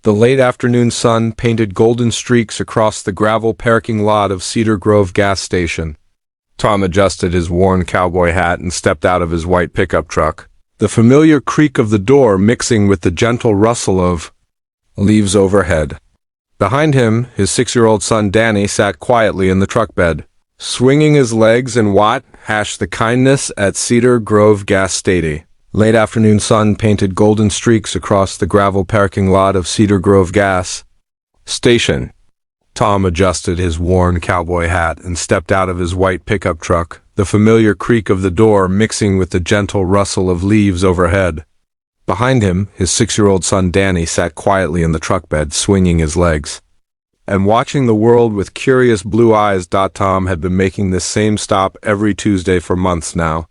The late afternoon sun painted golden streaks across the gravel parking lot of Cedar Grove gas station. Tom adjusted his worn cowboy hat and stepped out of his white pickup truck, the familiar creak of the door mixing with the gentle rustle of leaves overhead. Behind him, his 6-year-old son Danny sat quietly in the truck bed, swinging his legs and the kindness at Cedar Grove gas station. Late afternoon sun painted golden streaks across the gravel parking lot of Cedar Grove gas station. Tom adjusted his worn cowboy hat and stepped out of his white pickup truck, the familiar creak of the door mixing with the gentle rustle of leaves overhead. Behind him, his 6-year-old son Danny sat quietly in the truck bed, swinging his legs and watching the world with curious blue eyes. Tom had been making this same stop every Tuesday for months now.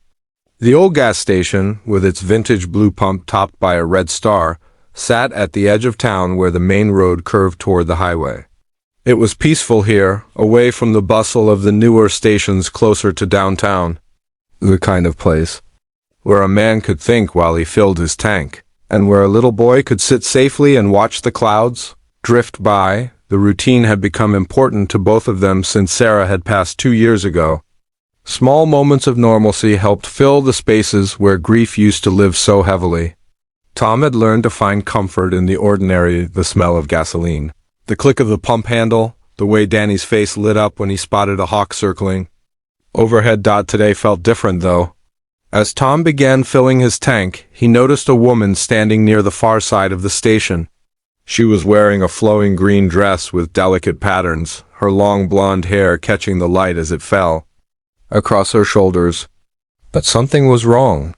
The old gas station, with its vintage blue pump topped by a red star, sat at the edge of town where the main road curved toward the highway. It was peaceful here, away from the bustle of the newer stations closer to downtown. The kind of place where a man could think while he filled his tank, and where a little boy could sit safely and watch the clouds drift by. The routine had become important to both of them since Sarah had passed 2 years ago. Small moments of normalcy helped fill the spaces where grief used to live so heavily. Tom had learned to find comfort in the ordinary, the smell of gasoline, the click of the pump handle, the way Danny's face lit up when he spotted a hawk circling overhead. Today felt different, though. As Tom began filling his tank, he noticed a woman standing near the far side of the station. She was wearing a flowing green dress with delicate patterns, her long blonde hair catching the light as it fell across her shoulders. But something was wrong.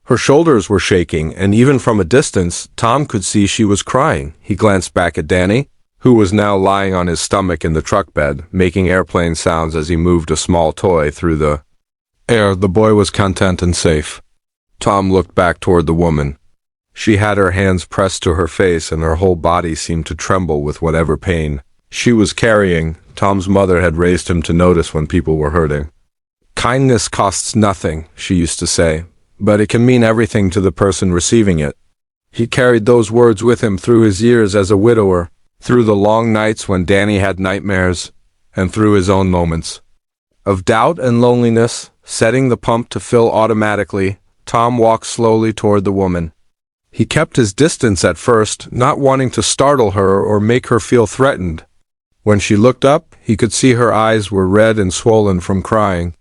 Her shoulders were shaking, and even from a distance, Tom could see she was crying. He glanced back at Danny, who was now lying on his stomach in the truck bed, making airplane sounds as he moved a small toy through the air. The boy was content and safe. Tom looked back toward the woman. She had her hands pressed to her face, and her whole body seemed to tremble with whatever pain she was carrying. Tom's mother had raised him to notice when people were hurting. Kindness costs nothing, she used to say, but it can mean everything to the person receiving it. He carried those words with him through his years as a widower, through the long nights when Danny had nightmares, and through his own moments of doubt and loneliness. Setting the pump to fill automatically, Tom walked slowly toward the woman. He kept his distance at first, not wanting to startle her or make her feel threatened. When she looked up, he could see her eyes were red and swollen from crying.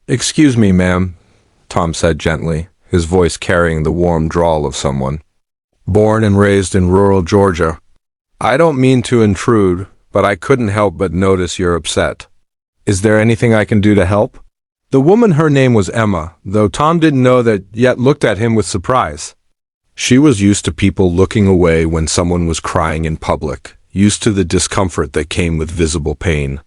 "Excuse me, ma'am," Tom said gently, his voice carrying the warm drawl of someone born and raised in rural Georgia. "I don't mean to intrude, but I couldn't help but notice you're upset. Is there anything I can do to help?" The woman, her name was Emma, though Tom didn't know that yet, looked at him with surprise. She was used to people looking away when someone was crying in public, used to the discomfort that came with visible pain.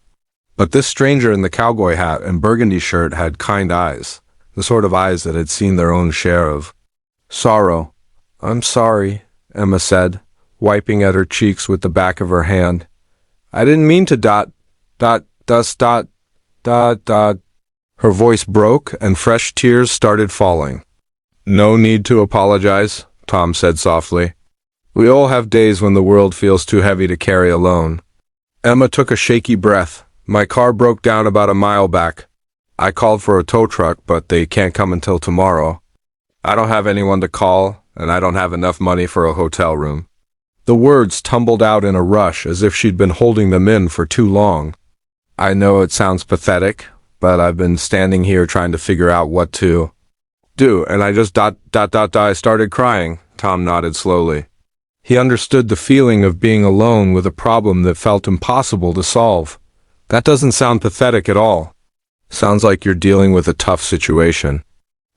But this stranger in the cowboy hat and burgundy shirt had kind eyes, the sort of eyes that had seen their own share of sorrow. "I'm sorry," Emma said, wiping at her cheeks with the back of her hand. "I didn't mean to ... Her voice broke and fresh tears started falling. "No need to apologize," Tom said softly. "We all have days when the world feels too heavy to carry alone." Emma took a shaky breath. "My car broke down about a mile back. I called for a tow truck, but they can't come until tomorrow. I don't have anyone to call, and I don't have enough money for a hotel room." The words tumbled out in a rush as if she'd been holding them in for too long. "I know it sounds pathetic, but I've been standing here trying to figure out what to do, and I just ... I started crying." Tom nodded slowly. He understood the feeling of being alone with a problem that felt impossible to solve. "That doesn't sound pathetic at all. Sounds like you're dealing with a tough situation."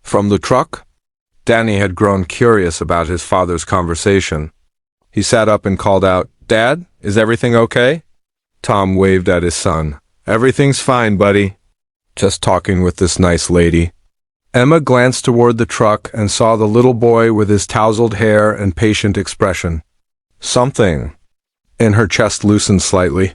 From the truck, Danny had grown curious about his father's conversation. He sat up and called out, "Dad, is everything okay?" Tom waved at his son. "Everything's fine, buddy. Just talking with this nice lady." Emma glanced toward the truck and saw the little boy with his tousled hair and patient expression. Something in her chest loosened slightly.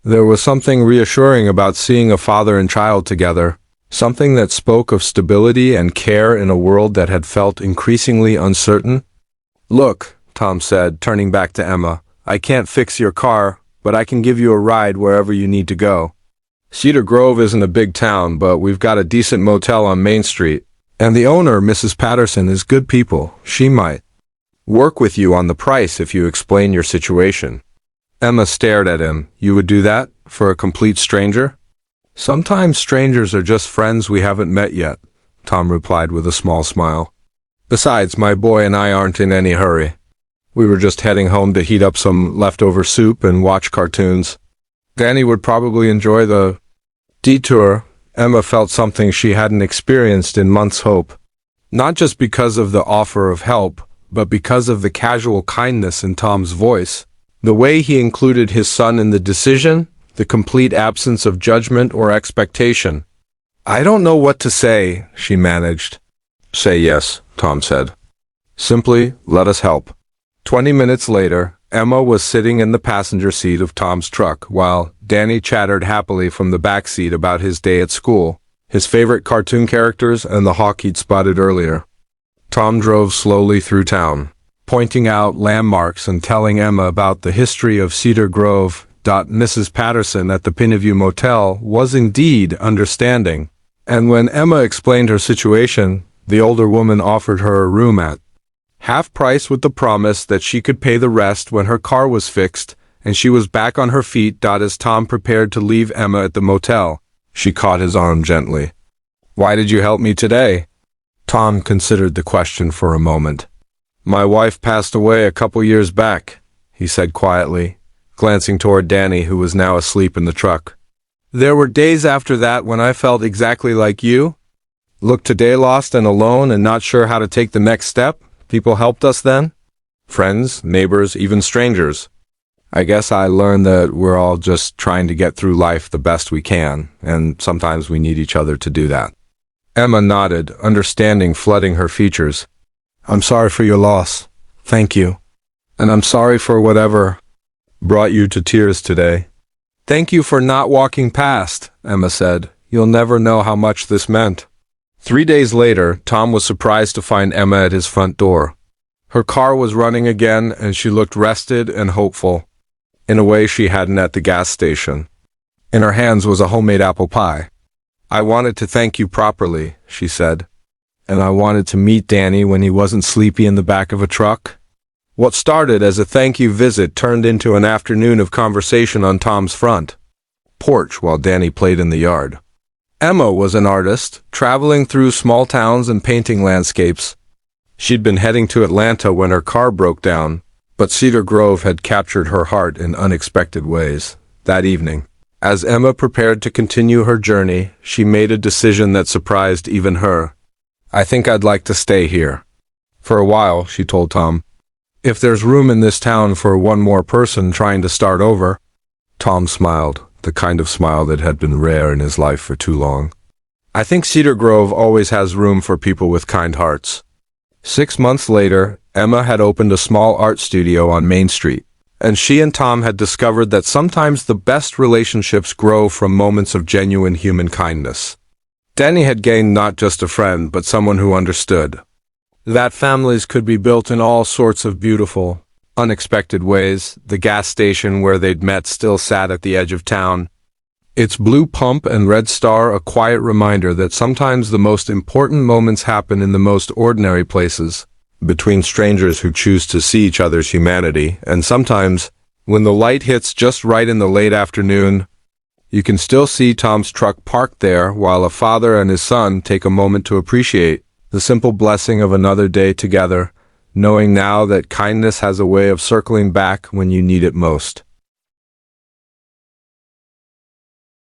There was something reassuring about seeing a father and child together, something that spoke of stability and care in a world that had felt increasingly uncertain. "Look," Tom said, turning back to Emma, I can't fix your car, but I can give you a ride wherever you need to go. Cedar Grove isn't a big town, but we've got a decent motel on Main Street. And the owner, Mrs. Patterson, is good people. She might work with you on the price if you explain your situation. Emma stared at him. You would do that? For a complete stranger? Sometimes strangers are just friends we haven't met yet, Tom replied with a small smile. Besides, my boy and I aren't in any hurry. We were just heading home to heat up some leftover soup and watch cartoons. Danny would probably enjoy the detour. Emma felt something she hadn't experienced in months' hope. Not just because of the offer of help, but because of the casual kindness in Tom's voice. The way he included his son in the decision, the complete absence of judgment or expectation. I don't know what to say, she managed. Say yes, Tom said. Simply, let us help. 20 minutes later, Emma was sitting in the passenger seat of Tom's truck, while Danny chattered happily from the back seat about his day at school, his favorite cartoon characters, and the hawk he'd spotted earlier. Tom drove slowly through town, pointing out landmarks and telling Emma about the history of Cedar Grove. Mrs. Patterson at the Pineview Motel was indeed understanding, and when Emma explained her situation, the older woman offered her a room at half price with the promise that she could pay the rest when her car was fixed and she was back on her feet. As Tom prepared to leave Emma at the motel, she caught his arm gently. Why did you help me today? Tom considered the question for a moment. My wife passed away a couple years back, he said quietly, glancing toward Danny, who was now asleep in the truck. There were days after that when I felt exactly like you. Looked today lost and alone and not sure how to take the next step. People helped us then. Friends, neighbors, even strangers. I guess I learned that we're all just trying to get through life the best we can, and sometimes we need each other to do that. Emma nodded, understanding flooding her features. I'm sorry for your loss. Thank you. And I'm sorry for whatever brought you to tears today. Thank you for not walking past, Emma said. You'll never know how much this meant. 3 days later, Tom was surprised to find Emma at his front door. Her car was running again, and she looked rested and hopeful, in a way she hadn't at the gas station. In her hands was a homemade apple pie. I wanted to thank you properly, she said, and I wanted to meet Danny when he wasn't sleepy in the back of a truck. What started as a thank you visit turned into an afternoon of conversation on Tom's front porch while Danny played in the yard. Emma was an artist, traveling through small towns and painting landscapes. She'd been heading to Atlanta when her car broke down, but Cedar Grove had captured her heart in unexpected ways. That evening, as Emma prepared to continue her journey, she made a decision that surprised even her. I think I'd like to stay here. For a while, she told Tom. If there's room in this town for one more person trying to start over. Tom smiled, the kind of smile that had been rare in his life for too long. I think Cedar Grove always has room for people with kind hearts. 6 months later, Emma had opened a small art studio on Main Street, and she and Tom had discovered that sometimes the best relationships grow from moments of genuine human kindness. Danny had gained not just a friend, but someone who understood that families could be built in all sorts of beautiful, unexpected ways. The gas station where they'd met still sat at the edge of town, its blue pump and red star a quiet reminder that sometimes the most important moments happen in the most ordinary places, between strangers who choose to see each other's humanity, and sometimes, when the light hits just right in the late afternoon, you can still see Tom's truck parked there while a father and his son take a moment to appreciate the simple blessing of another day together, knowing now that kindness has a way of circling back when you need it most.